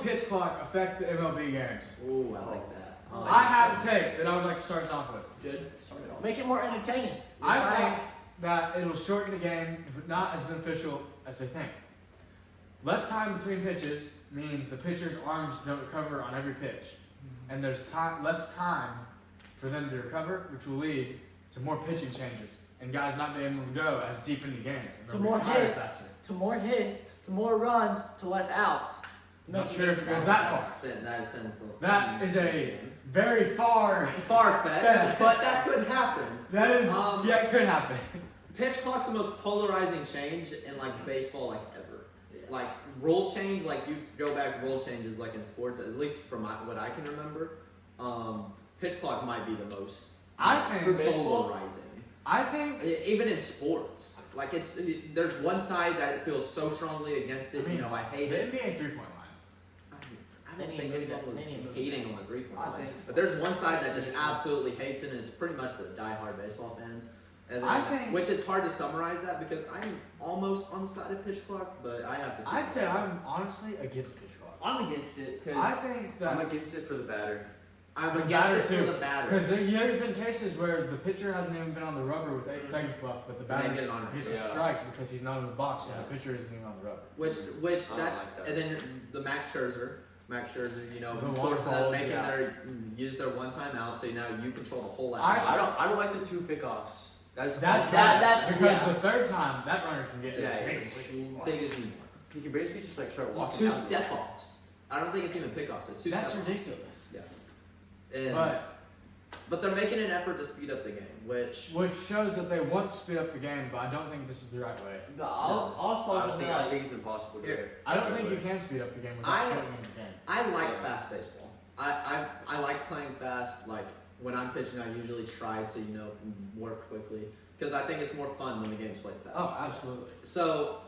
pitch clock affect the MLB games? Ooh, I like that. I have a take that I would like to start us off with. Good. Start it off. Make it more entertaining. I think that it will shorten the game, but not as beneficial as they think. Less time between pitches means the pitcher's arms don't recover on every pitch, and there's less time for them to recover, which will lead to more pitching changes and guys not being able to go as deep into games. To more hits, to more runs, to less outs. Not sure if it goes that far. That is a very far-fetched, but that could happen. That is, yeah, it could happen. Pitch clock's the most polarizing change in like baseball like ever. Yeah. Like rule change, like you go back rule changes like in sports, at least from what I can remember. Pitch clock might be the most polarizing. I think even in sports, like there's one side that it feels so strongly against it. I hate it. The NBA 3-point line. I don't think anyone was hating on the 3-point line. But there's one side that just absolutely hates it, and it's pretty much the diehard baseball fans. And then, which it's hard to summarize that because I'm almost on the side of pitch clock, but I have to say. I'd say I'm honestly against pitch clock. I'm against it because I think that I'm against it for the batter. I'm against it for the batter. Because there's been cases where the pitcher hasn't even been on the rubber with 8 seconds left, but the batter gets a strike because he's not in the box when the pitcher isn't even on the rubber. Which that's and then the Max Scherzer, forcing them use their one timeout, so now you control the whole last. I don't like the 2 pickoffs. That's because the third time that runner can get as big as you. You can basically just like start walking. 2 step offs. I don't think it's even pickoffs. It's 2 step offs. That's ridiculous. Yeah. But they're making an effort to speed up the game, which shows that they want to speed up the game, but I don't think this is the right way. But I think it's impossible to do. I don't think you can speed up the game without shortening the game. I like fast baseball. I like playing fast. Like when I'm pitching, I usually try to work quickly because I think it's more fun when the game's played fast. Oh, absolutely. So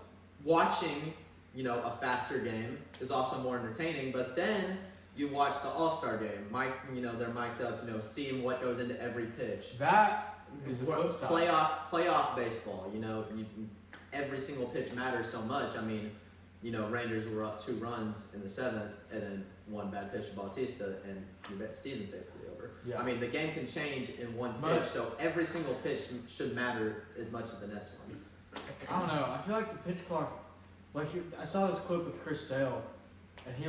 watching a faster game is also more entertaining. But then you watch the All-Star game. They're mic'd up. Seeing what goes into every pitch. That is the flip side. Playoff baseball. Every single pitch matters so much. I mean, Rangers were up 2 runs in the 7th, and then one bad pitch to Bautista, and your season's basically over. Yeah. I mean, the game can change in one pitch, so every single pitch should matter as much as the next one. I don't know. I feel like the pitch clock. I saw this clip with Chris Sale, and he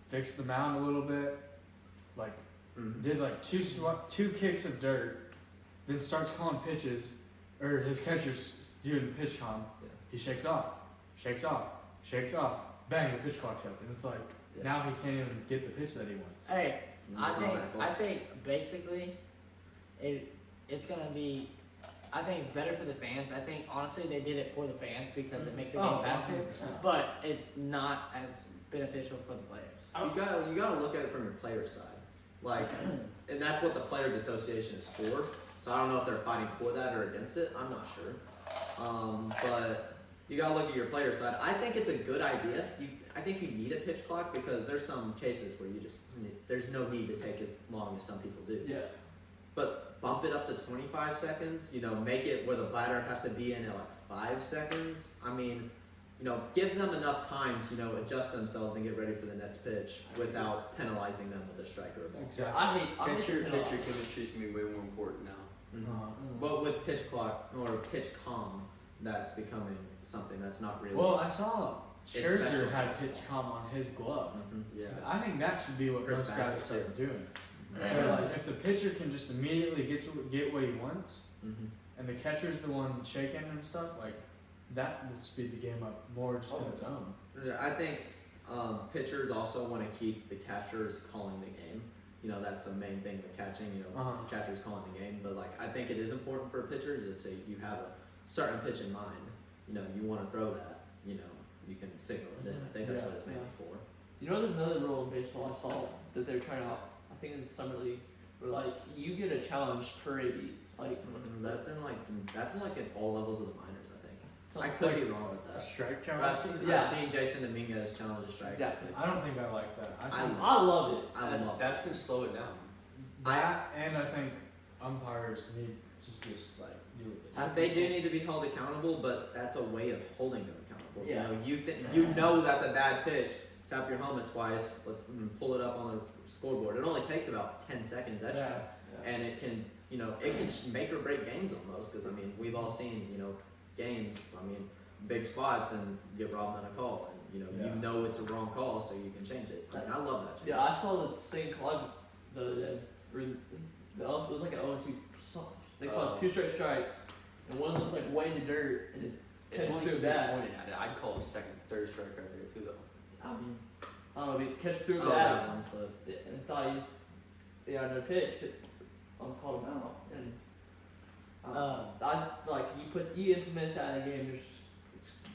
fixed the mound a little bit, did 2 kicks of dirt, then starts calling pitches, or his catcher's doing the pitch calm. Yeah. He shakes off, bang, the pitch clock's up, and it's now he can't even get the pitch that he wants. Hey, I think basically it's gonna be. I think it's better for the fans. I think honestly they did it for the fans because it makes the game faster, 100%. but it's not as beneficial for the players. You gotta look at it from your player side, and that's what the Players Association is for. So I don't know if they're fighting for that or against it. I'm not sure, but you gotta look at your player side. I think it's a good idea. I think you need a pitch clock because there's some cases where there's no need to take as long as some people do. Yeah. But bump it up to 25 seconds. Make it where the batter has to be in at 5 seconds. I mean, give them enough time to adjust themselves and get ready for the next pitch without penalizing them with a strike or a ball. Exactly. Pitcher chemistry is gonna be way more important now. Mm-hmm. But with pitch clock or pitch calm, that's becoming something that's not really. Well, I saw Scherzer had pitch calm on his glove. Mm-hmm. Yeah. I think that should be what most guys start doing. If the pitcher can just immediately get what he wants, and the catcher's the one shaking and stuff, that will speed the game up more just on its own. I think pitchers also want to keep the catchers calling the game. That's the main thing with catching. The catcher's calling the game, but I think it is important for a pitcher to say you have a certain pitch in mind. You want to throw that. You can signal it in. I think that's what it's mainly for. There's another rule in baseball I saw that they're trying out. I think in the summer league, where you get a challenge per AB. That's in at all levels of the minors. I think. So I could be wrong with A that. strike But challenge? I've seen Jason Dominguez challenge a strike. Exactly. I don't think I like that. I love it. That's gonna slow it down. And I think umpires need to just do it. They do need to be held accountable, but that's a way of holding them accountable. Yeah. You know that's a bad pitch. tap your helmet twice. Let's pull it up on the scoreboard. It only takes about 10 seconds extra, and it can, it can make or break games almost. Because I mean, we've all seen, games. I mean, big spots and get robbed on a call, and you know it's a wrong call, so you can change it. I mean, I love that change. Yeah, I saw the same call the other day. It was like an 0-2. They called 2 straight strikes, and one of them was like way in the dirt, and it It's catch only through because they that. pointed at it. I'd call a second, third strike right there too, though. I mean, I don't know if he catch through Oh, that. that one clip. And thought he had no pitch, but called him out. And I like you implement that in a game.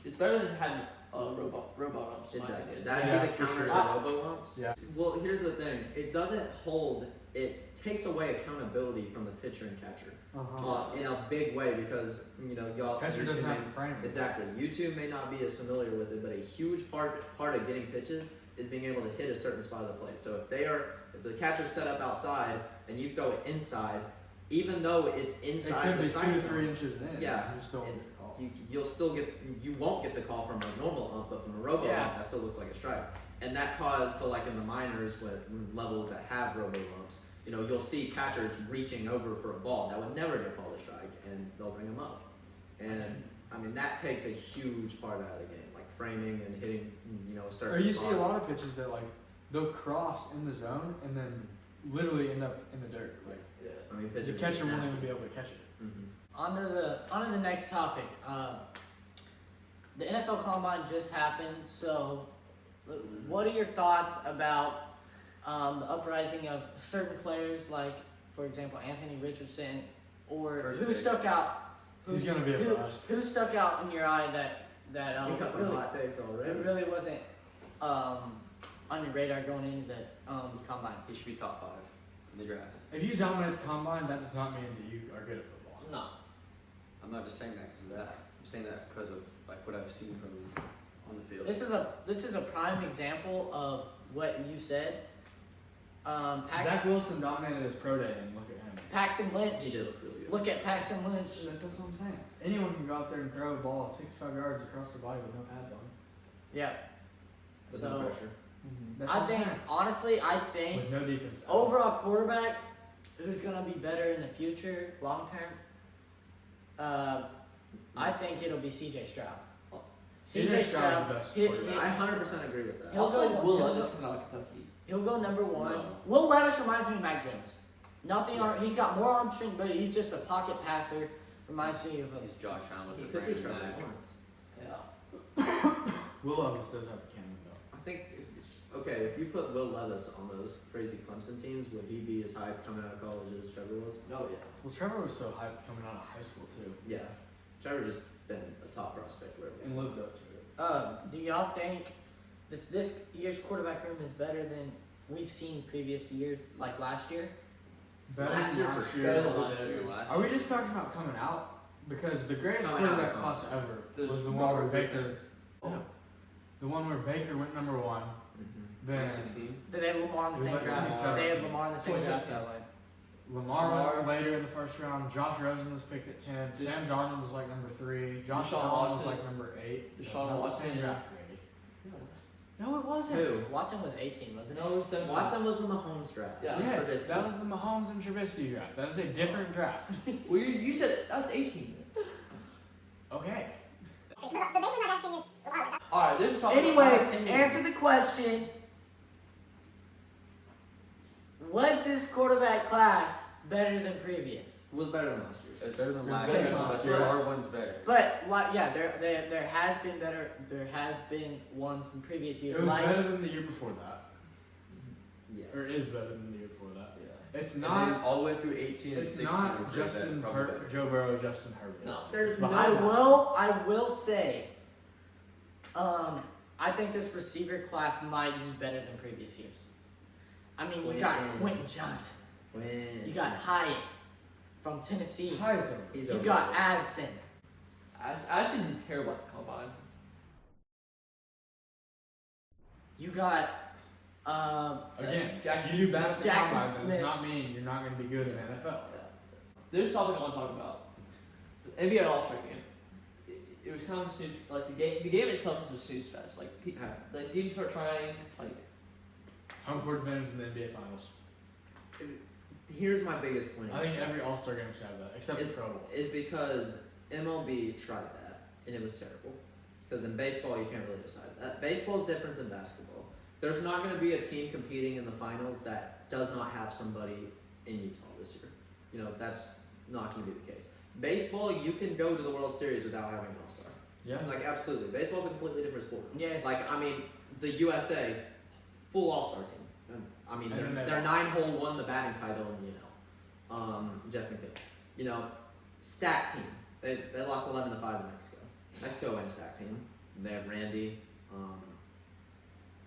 It's better than having robot umps. In my Exactly. opinion. That'd Yeah, be the for counter sure. to robo-umps. Yeah. Well, here's the thing. It doesn't hold. It takes away accountability from the pitcher and catcher in a big way because y'all. Catcher you doesn't two have may- to frame it. Exactly. You two may not be as familiar with it, but a huge part of getting pitches is being able to hit a certain spot of the plate. So if the catcher's set up outside and you go inside, even though it's It inside could the be strike 2 to zone, 3 inches in. Yeah. You still won't And get the call. you won't get the call from a normal ump, but from a robo Yeah. ump, that still looks like a strike. And that caused, so like in the minors, with levels that have robo umps, you'll see catchers reaching over for a ball that would never get called a strike, and they'll bring them up. And I mean, that takes a huge part out of the game, like framing and hitting, a certain Or you spot. see a lot of pitches that they'll cross in the zone and then literally end up in the dirt. Like Yeah. I mean, the pitchers catcher won't nasty. even be able to catch it. On to the next topic. The NFL Combine just happened, so what are your thoughts about the uprising of certain players, like, for example, Anthony Richardson, or First who pick. stuck out? He's gonna be a bust. Who stuck out in your eye that You got some really, hot takes already. it really wasn't on your radar going into the Combine? He should be top 5 in the draft. If you dominate the combine, that does not mean that you are good at football. No. I'm not just saying that because of that. I'm saying that because of like what I've seen from on the field. This is a prime example of what you said. Zach Wilson dominated his pro day, and look at him. Paxton Lynch. He did look really good. Look at Paxton Lynch. That's what I'm saying. Anyone can go out there and throw a ball 65 yards across their body with no pads on. Yeah. With So no pressure. That's I what I'm think saying. honestly, I think With no defense. overall quarterback who's gonna be better in the future, long term. I think it'll be C.J. Stroud. C.J. Stroud's the best he- quarterback. I 100% agree with that. He'll Also, go- Will he'll Levis go- coming out of Kentucky. He'll go number 1. No. Will Levis reminds me of Mac Jones. Nothing. He's got more arm strength, but he's just a pocket passer. Reminds me of him. He's Josh Allen with He the could be Brandon Trevor Mack. Lawrence. Yeah. Will Levis does have a cannon though. I think, okay, if you put Will Levis on those crazy Clemson teams, would he be as hyped coming out of college as Trevor was? Oh yeah. Well, Trevor was so hyped coming out of high school too, Yeah. Trevor's just been a top prospect wherever. and lived up to it. Do y'all think this year's quarterback room is better than we've seen previous years, like last year? Better Last than year last for year. Better than Better last than year. last Are we year. just talking about coming out? Because the greatest Coming out quarterback of class ever There's was the one where Robert Baker. Griffin. Oh. The one where Baker went number 1. Then 2016. Did they have Lamar in the It was same like draft? 2017. They had Lamar in the same draft that way. Lamar went later in the first round. Josh Rosen was picked at 10. Desha- Sam Darnold was like number 3. Josh Deshaun Allen was Watson. like number 8. That's Deshaun not the Watson. same draft, Randy. No, it wasn't. Who? Watson was 18, wasn't he? No, it was 17. Watson was the Mahomes draft. Yeah. For Yes, this that was the Mahomes and Trubisky draft. That is a different draft. Well, you said that's 18. Okay. All right, this is talking Anyways, about answer the question. Was this quarterback class better than previous? was better than last year's. It's better than It's last better year, than but last there year. are ones better. But like, yeah, there has been better. There has been ones in previous years. It was Like, better than the year before that. Yeah. Or it is better than the year before that. Yeah. It's And then not. all the way through 18 and It's 16 not were pretty Justin better, probably better. Joe Burrow, Justin Herbert. No. There's Behind I that. will say, I think this receiver class might be better than previous years. I mean, you got When? Quentin Johnson, When you got Hyatt from Tennessee, Hyatt's he's you over got there. Addison. I actually didn't care about the combine. Again, You got Jackson if you do bad at the Jackson combine, that Smith. does not mean you're not going to be good in the NFL. Yeah. There's something I want to talk about. The NBA All-Star game. it was kind of a snooze. Like the game itself is a snooze fest. Like like teams start trying like Home court advantage in the NBA Finals. Here's my biggest point. I think every All-Star game should have that, except the Pro Bowl. Is because MLB tried that and it was terrible. Because in baseball you can't really decide that. Baseball is different than basketball. There's not going to be a team competing in the finals that does not have somebody in Utah this year. You know, that's not going to be the case. Baseball, you can go to the World Series without having an All-Star. Yeah. Like, absolutely. Baseball's a completely different sport. Yes. Like, I mean, the USA, full All-Star team. I mean, their 9-hole won the batting title, and, you know, Jeff McNeil. You know, stacked team. They lost 11-5 in Mexico. Mexico ain't a stacked team. They have Randy,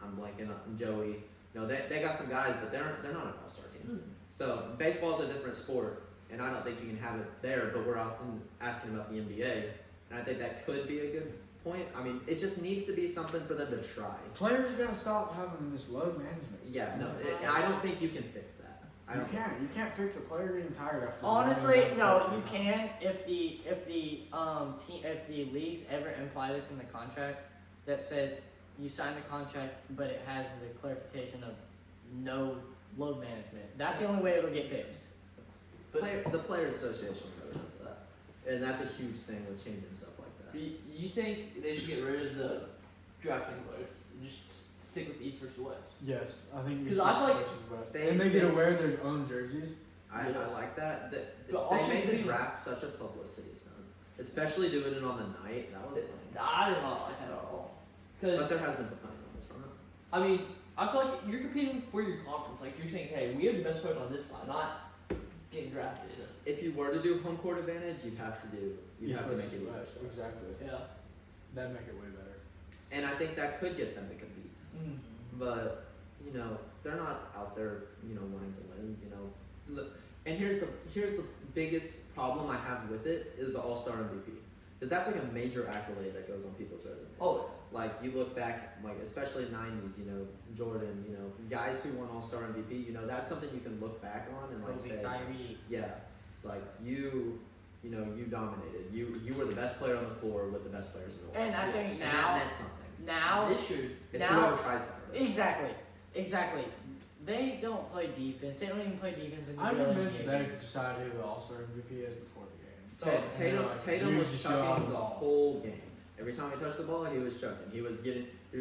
I'm blanking on Joey. You know, they got some guys, but they're not an All-Star team. So baseball is a different sport, and I don't think you can have it there. But we're out asking about the NBA, and I think that could be a good point. I mean, it just needs to be something for them to try. Players gotta stop having this load management. Yeah, no, I don't think you can fix that. You can't fix a player getting tired after. Honestly, no, you can if the leagues ever imply this in the contract that says you sign the contract, but it has the clarification of no load management. That's the only way it'll get fixed. The Players Association knows for that, and that's a huge thing with changing stuff like that. you think they should get rid of the drafting players and just stick with East versus West? Yes, I think. 'Cause I feel like West. And they get to wear their own jerseys. I like that. But They also made the we- draft such a publicity stunt, especially doing it on the night. That was lame. I did not like that at all. But Because there has been some funny moments from it. I mean, I feel like you're competing for your conference. Like you're saying, hey, we have the best players on this side, not getting drafted. If you were to do home court advantage, you'd have to make it East East versus versus West. West. Exactly. Yeah. That'd make it way better. And I think that could get them to compete. But you know, they're not out there, you know, wanting to win. You know, look, and here's the biggest problem I have with it is the All-Star MVP, because that's like a major accolade that goes on people's resumes. Oh. Like you look back, like especially '90s, you know, Jordan, you know, guys who won All-Star MVP, you know, that's something you can look back on and like Kobe, say, Kyrie. yeah, like you know, you dominated. You were the best player on the floor with the best players in the world. And I think and now- that meant something. Now, This should. It's now- whoever tries the hardest. exactly. They don't play defense. They don't even play defense in the I'm real convinced NBA. they decided who the All-Star MVP is before the game. Tatum You was just go out chucking and the ball. whole game. Every time he touched the ball, he was chucking. He was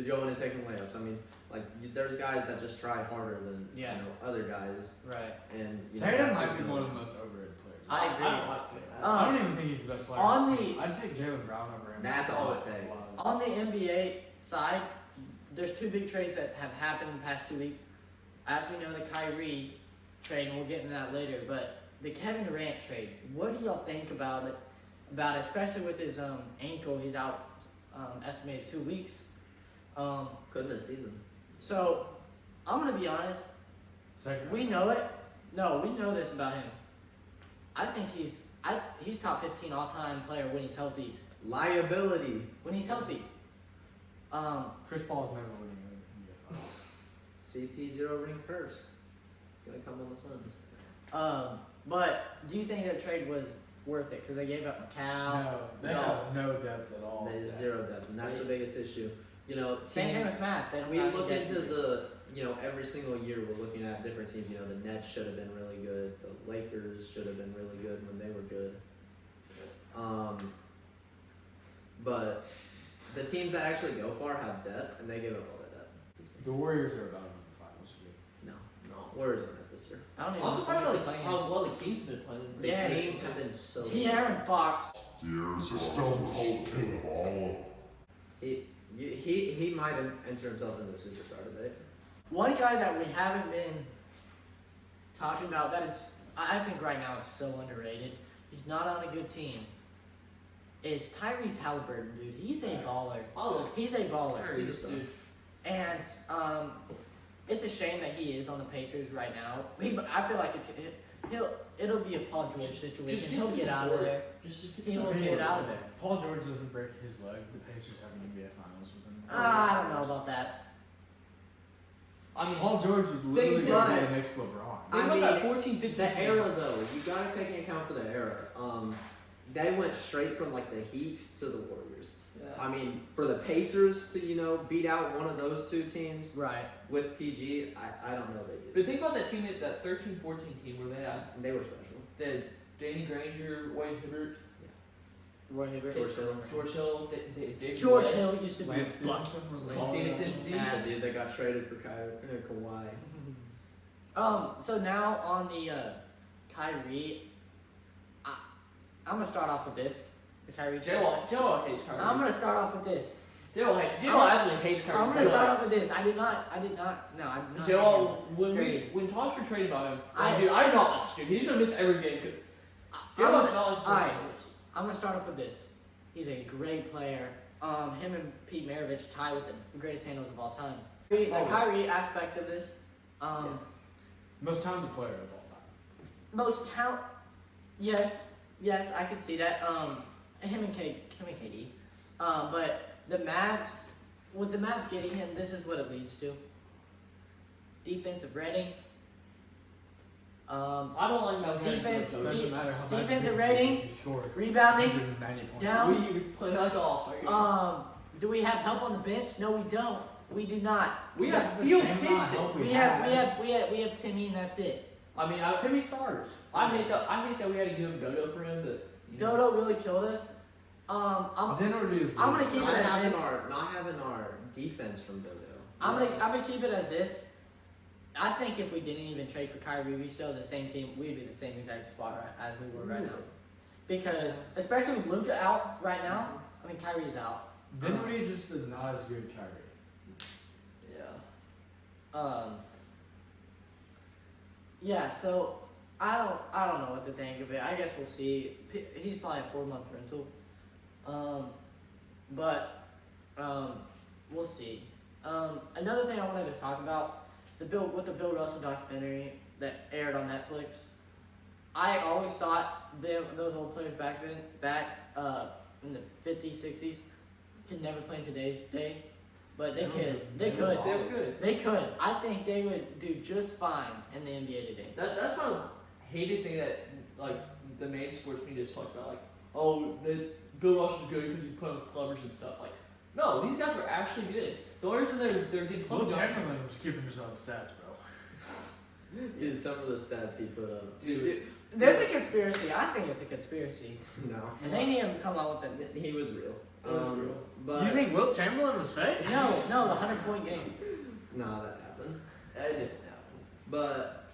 going and taking layups. I mean, like there's guys that just try harder than Yeah. you know other guys, Right. and you know, Tatum that's might who's be gonna one of win. the most overrated players. I agree. I don't like it. I don't even think he's the best player. on this the- team. I'd take Jaylen Brown over him. That's a hot take. On the NBA side, there's two big trades that have happened in the past 2 weeks. As we know, the Kyrie trade, and we'll get into that later, but the Kevin Durant trade, what do y'all think about it? Especially with his ankle, he's out estimated 2 weeks. Couldn't this season. So I'm gonna be honest. Second We know it. No, we know this about him. I think he's top 15 all-time player when he's healthy. Liability. When he's healthy. Chris Paul's never winning an NBA Finals. CP0 ring curse. It's gonna come on the Suns. But do you think that trade was worth it? Because they gave up Macau. No, they have no depth at all. There's zero depth, and that's the biggest issue. You know, Same thing teams. with Mavs. They don't We have look any depth into either. the, you know, every single year we're looking at different teams. You know, the Nets should have been really good. The Lakers should have been really good when they were good. But the teams that actually go far have depth, and they give up all their depth. The Warriors are about to win the finals. No, No. Warriors are in it this year. I don't even I'm know surprised if like they're playing. how well the Kings have been playing. The Yes. games have been so. De'Aaron Fox. De'Aaron's a stone cold king of all. He might enter himself into the superstar debate. One guy that we haven't been talking about that is, I think right now is so underrated. He's not on a good team. Is Tyrese Halliburton, dude. He's a baller. Oh, He's a baller. He's a star. dude. And it's a shame that he is on the Pacers right now. I feel like it'll be a Paul George situation. He'll get out of there. He will get out of there. Paul George doesn't break his leg. The Pacers have an NBA Finals with him. I don't know about that. I mean, Paul George was literally Think going to about be it. the next LeBron. I think about that mean, 14, 15. The era, though, you gotta take into account for the era. they went straight from like the Heat to the Warriors. Yeah. I mean, for the Pacers to beat out one of those two teams Right. with PG, I don't know they did. But think about that team, that 13-14 team where They were special. they had Danny Granger, Wade Hibbert, Roy Hibbert. George Hill. George Hill, David George West. Hill used to be Lance a buck. Stevenson was Lance awesome. Stevenson. The Mavs. dude that got traded for Kawhi. So now on the Kyrie, I'm gonna start off with this. The Kyrie. Joe hates Kyrie. I'm gonna start off with this. Joe absolutely hates Kyrie. I'm gonna start off with this. I did not. No, I did not. Joe, Great. when talks were traded by him, I I do not like this dude. He's gonna miss every game. Joe acknowledged Alright. I'm gonna start off with this. He's a great player. Him and Pete Maravich tie with the greatest handles of all time. The Kyrie aspect of this, Most talented player of all time. most talent. Yes, I can see that. Him and KD. But the Mavs, with the Mavs getting him, this is what it leads to. Defensive rating. I don't like how Defense. It doesn't matter how bad defensive he rating, He scored rebounding, 190 points. down. we play like an all-star. Do we have help on the bench? No, we don't. We do not. We have the Theo same amount of Pinson. help We have Timmy, and that's it. I mean, Timmy stars. I hate that we had to give Dodo for him, but Dodo really killed us. I'm gonna keep it Not as having this. our defense from Dodo. I'm gonna keep it as this. I think if we didn't even trade for Kyrie, we still the same team. We'd be the same exact spot as we were right now. Because especially with Luka out right now, I mean Kyrie's out. Dinwiddie's just a not as good Kyrie. yeah. Yeah. So I don't know what to think of it. I guess we'll see. He's probably a 4-month rental. We'll see. Another thing I wanted to talk about the Bill Russell documentary that aired on Netflix. I always thought those old players back in the 50s, 60s could never play in today's day, but they could. They could. They were good. They could. I think they would do just fine in the NBA today. That's one hated thing that like the main sports media just talked about. Like, oh, Bill Russell's good because he's playing with clubbers and stuff. Like, no, these guys were actually good. The only reason they're getting Will pumped. Chamberlain was keeping his own stats, bro. Dude, some of the stats he put up. Dude. There's a conspiracy. I think it's a conspiracy, No. and they need him to come out with it. He was real. It was real. But You think Wilt Chamberlain was fake? No, the 100-point game. no, that happened. That didn't happen. But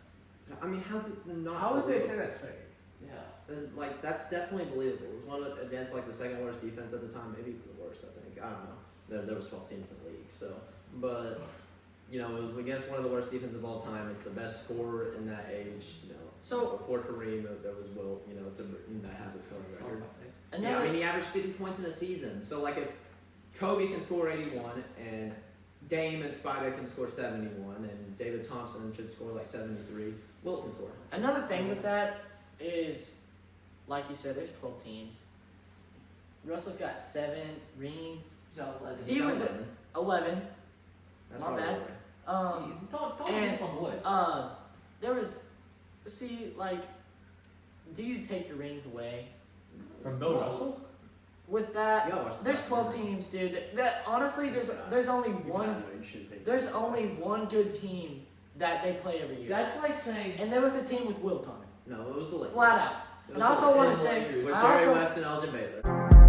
I mean, how's it not? How would they believable? say that's fake? Yeah. And, like that's definitely believable. It was one against like the second worst defense at the time, maybe the worst. I think I don't know. There was 12 teams in the league, so but it was against one of the worst defenses of all time. It's the best scorer in that age. So before Kareem, there was Wilt. That had the scoring record. Yeah, I another, mean he averaged 50 points in a season. So like if Kobe can score 81 and Dame and Spider can score 71 and David Thompson should score like 73, Wilt can score. another thing with that is, like you said, there's 12 teams. Russell's got 7 rings. He was at 11. That's My probably bad. right. Don't and, miss my boy. There was, do you take the rings away? From Bill Russell? With that, You gotta watch the there's 12 documentary. teams, dude. That honestly, there's only one. There's only one good team that they play every year, That's like saying. and there was a team with Wilt on it, No, it was the Lakers. flat out. It was And I the also want to Lakers say, with I Jerry also, West and Elgin Baylor.